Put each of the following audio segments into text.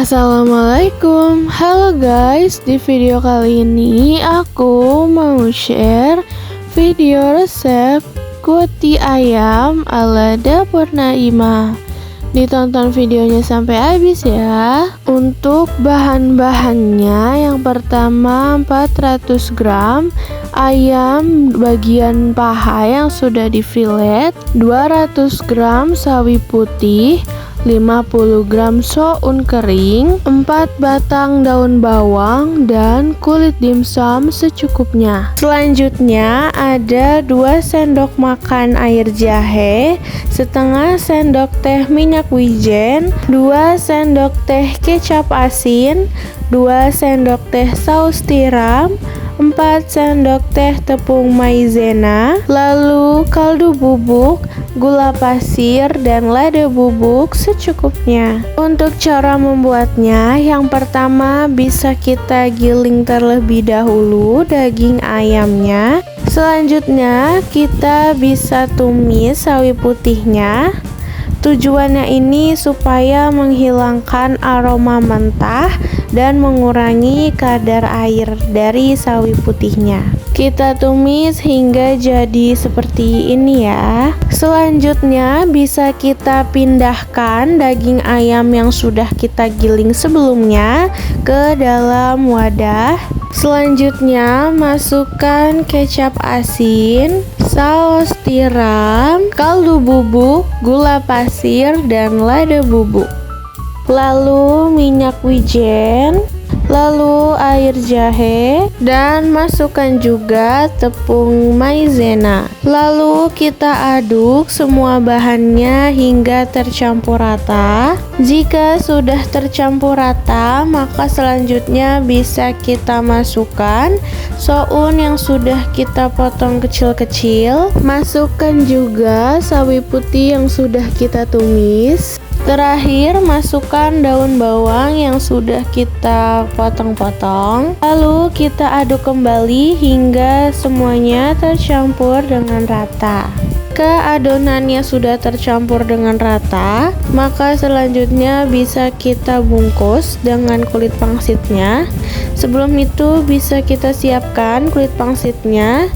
Assalamualaikum, halo guys. Di video kali ini aku mau share video resep kuotie ayam ala dapur Naimah. Ditonton videonya sampai habis ya. Untuk bahan-bahannya, yang pertama 400 gram ayam bagian paha yang sudah difilet, 200 gram sawi putih, 50 gram soun kering, 4 batang daun bawang, dan kulit dimsum secukupnya. Selanjutnya ada 2 sendok makan air jahe, setengah sendok teh minyak wijen, 2 sendok teh kecap asin, 2 sendok teh saus tiram, 4 sendok teh tepung maizena, lalu kaldu bubuk, gula pasir, dan lada bubuk secukupnya. Untuk cara membuatnya, yang pertama bisa kita giling terlebih dahulu daging ayamnya. Selanjutnya kita bisa tumis sawi putihnya. Tujuannya ini supaya menghilangkan aroma mentah dan mengurangi kadar air dari sawi putihnya. Kita tumis hingga jadi seperti ini ya. Selanjutnya bisa kita pindahkan daging ayam yang sudah kita giling sebelumnya ke dalam wadah. Selanjutnya masukkan kecap asin, saus tiram, kaldu bubuk, gula pasir, dan lada bubuk. Lalu minyak wijen, lalu air jahe, dan masukkan juga tepung maizena. Lalu kita aduk semua bahannya hingga tercampur rata. Jika sudah tercampur rata, maka selanjutnya bisa kita masukkan soun yang sudah kita potong kecil-kecil. Masukkan juga sawi putih yang sudah kita tumis. Terakhir, masukkan daun bawang yang sudah kita potong-potong. Lalu kita aduk kembali hingga semuanya tercampur dengan rata. Jika adonannya sudah tercampur dengan rata, maka selanjutnya bisa kita bungkus dengan kulit pangsitnya. Sebelum itu bisa kita siapkan kulit pangsitnya,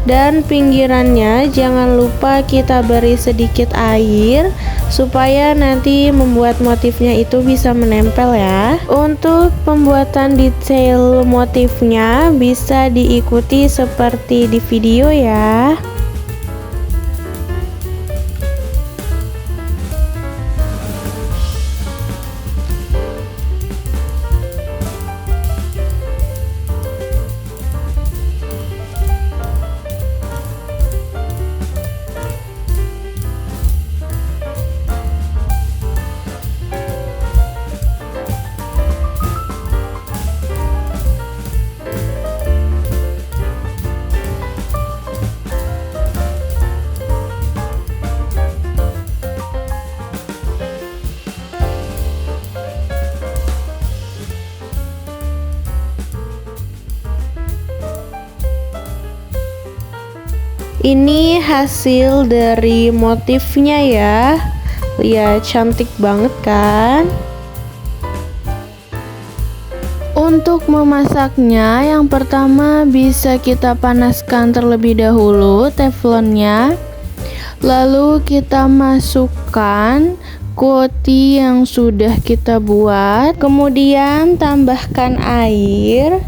dan pinggirannya jangan lupa kita beri sedikit air supaya nanti membuat motifnya itu bisa menempel ya. Untuk pembuatan detail motifnya bisa diikuti seperti di video ya. Ini hasil dari motifnya ya. Lihat, cantik banget kan? Untuk memasaknya, yang pertama bisa kita panaskan terlebih dahulu teflonnya. Lalu kita masukkan kuotie yang sudah kita buat. Kemudian tambahkan air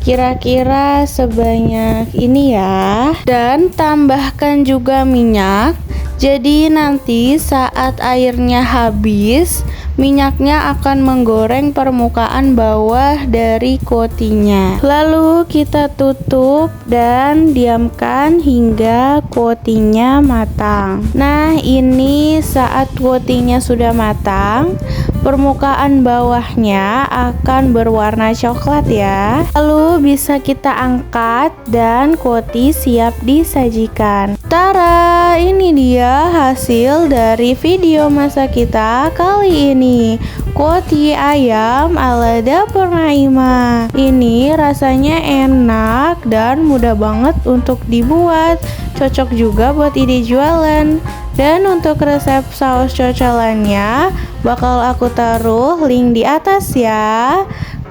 kira-kira sebanyak ini ya, dan tambahkan juga minyak. Jadi nanti saat airnya habis, minyaknya akan menggoreng permukaan bawah dari kuotinya. Lalu kita tutup dan diamkan hingga kuotinya matang. Nah, ini saat kuotinya sudah matang, permukaan bawahnya akan berwarna coklat ya. Lalu bisa kita angkat dan kuotie siap disajikan. Tara, ini dia hasil dari video masak kita kali ini. Kuotie ayam ala dapur Naimah. Ini rasanya enak dan mudah banget untuk dibuat. cocok juga buat ide jualan. Dan untuk resep saus cocolannya bakal aku taruh link di atas ya.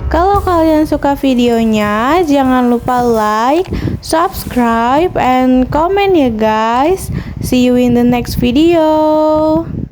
Kalau kalian suka videonya, jangan lupa like, subscribe, and comment ya guys. See you in the next video.